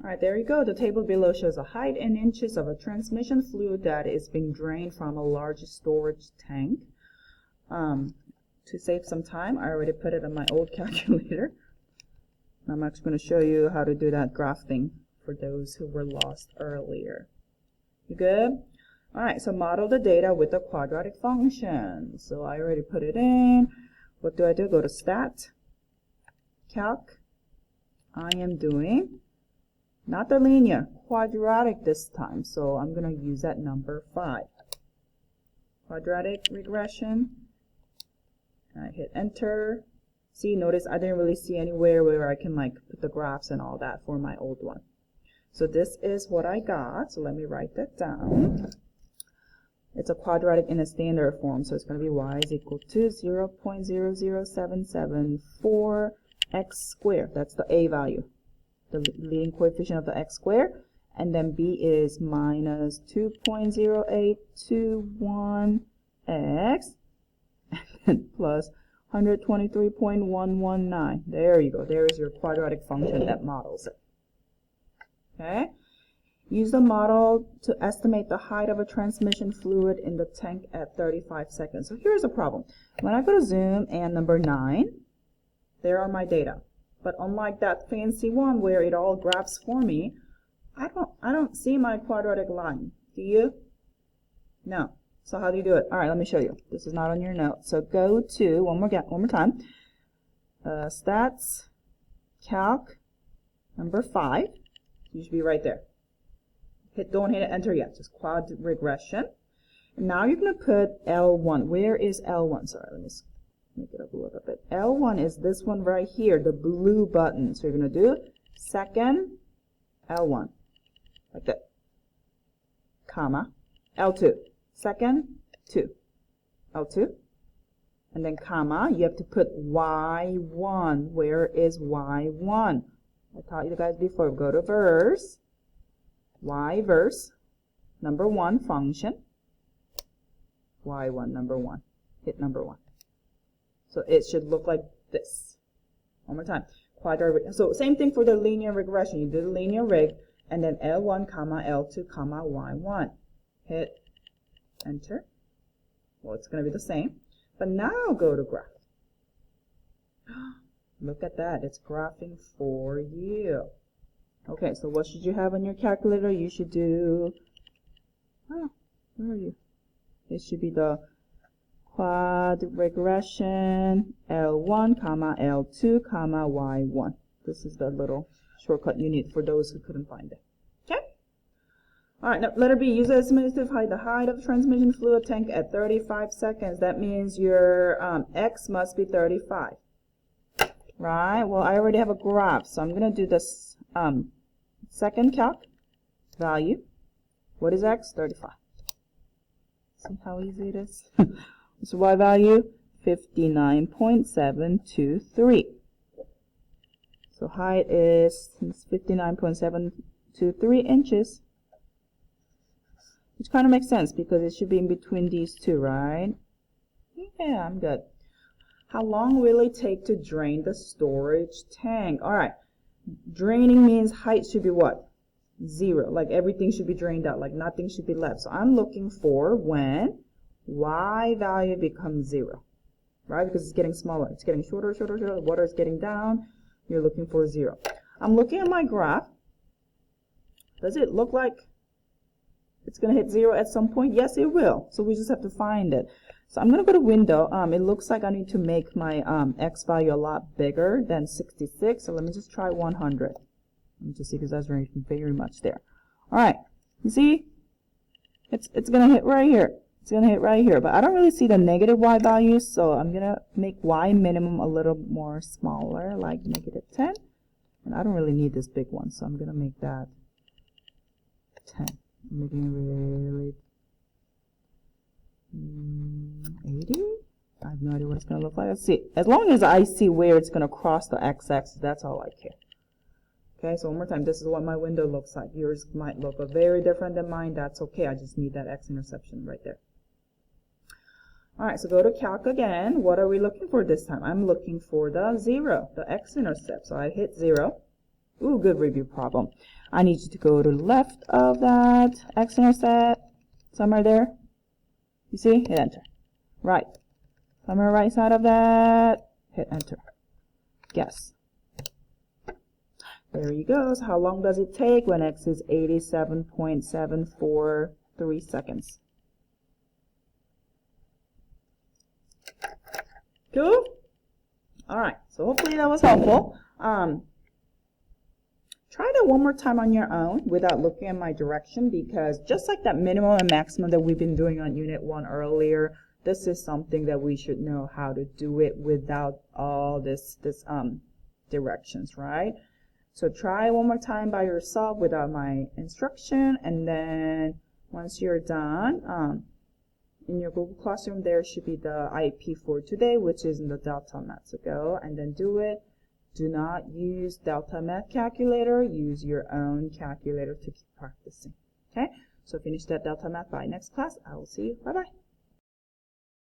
All right, there you go. The table below shows the height in inches of a transmission fluid that is being drained from a large storage tank. To save some time, I already put it on my old calculator. I'm actually going to show you how to do that graph thing for those who were lost earlier. You good? All right, so model the data with the quadratic function. So I already put it in. What do? Go to Stat, Calc. I am doing not the linear, quadratic this time. So I'm going to use that number 5. Quadratic regression. I hit enter. See, notice I didn't really see anywhere where I can like put the graphs and all that for my old one. So this is what I got. So let me write that down. It's a quadratic in a standard form. So it's going to be y is equal to 0.00774 x squared. That's the a value, the leading coefficient of the x squared. And then b is minus 2.0821 x plus 123.119. There you go. There is your quadratic function that models it. Okay. Use the model to estimate the height of a transmission fluid in the tank at 35 seconds. So here's the problem. When I go to zoom and number 9, there are my data. But unlike that fancy one where it all graphs for me, I don't see my quadratic line. Do you? No. So how do you do it? All right, let me show you. This is not on your notes. So go to, one more time, Stats, Calc, number 5. You should be right there. Don't hit enter yet. Just quad regression. And now you're going to put L1. Where is L1? Sorry, let me make it up a little bit. L1 is this one right here, the blue button. So you're going to do second L1, like that, comma, L2. Second, 2, L2, and then comma, you have to put Y1. Where is Y1? I taught you guys before, go to verse, Y verse, number 1 function, Y1, number 1, hit number 1. So it should look like this. One more time, quadratic. So same thing for the linear regression. You do the linear reg, and then L1, comma, L2, comma, Y1. Hit enter. Well, it's going to be the same. But now go to graph. Look at that. It's graphing for you. Okay, so what should you have on your calculator? You should do, where are you? It should be the quad regression L1, comma, L2, comma, Y1. This is the little shortcut you need for those who couldn't find it. Okay? All right, now letter B, use the estimate to find the height of the transmission fluid tank at 35 seconds. That means your X must be 35. Right, well, I already have a graph, so I'm going to do this second calc value. What is X? 35. See how easy it is? So Y value, 59.723. So height is 59.723 inches. Which kind of makes sense because it should be in between these two, right? Yeah, I'm good. How long will it take to drain the storage tank? All right. Draining means height should be what? 0. Like everything should be drained out. Like nothing should be left. So I'm looking for when Y value becomes 0. Right? Because it's getting smaller. It's getting shorter, shorter, shorter. Water is getting down. You're looking for 0. I'm looking at my graph. Does it look like it's going to hit 0 at some point? Yes, it will. So we just have to find it. So I'm going to go to window. It looks like I need to make my X value a lot bigger than 66. So let me just try 100. Let me just see because that's very much there. All right. You see? It's going to hit right here. It's going to hit right here. But I don't really see the negative Y values. So I'm going to make Y minimum a little more smaller, like -10. And I don't really need this big one. So I'm going to make that 10. I'm making it really 80? I have no idea what it's going to look like. Let's see. As long as I see where it's going to cross the x-axis, that's all I care. Okay, so one more time. This is what my window looks like. Yours might look very different than mine. That's okay. I just need that x-interception right there. All right, so go to calc again. What are we looking for this time? I'm looking for the 0, the x-intercept. So I hit 0. Ooh, good review problem. I need you to go to the left of that x-intercept, somewhere there. You see? Hit enter. Right. Somewhere right side of that, hit enter. Guess. There you go. So how long does it take when x is 87.743 seconds? Cool? Alright, so hopefully that was helpful. Try that one more time on your own without looking at my direction, because just like that minimum and maximum that we've been doing on Unit 1 earlier, this is something that we should know how to do it without all this directions, right? So try one more time by yourself without my instruction, and then once you're done, in your Google Classroom there should be the IEP for today, which is in the Delta Math. So go and then do it. Do not use Delta Math calculator. Use your own calculator to keep practicing. Okay? So finish that Delta Math by next class. I will see you. Bye-bye.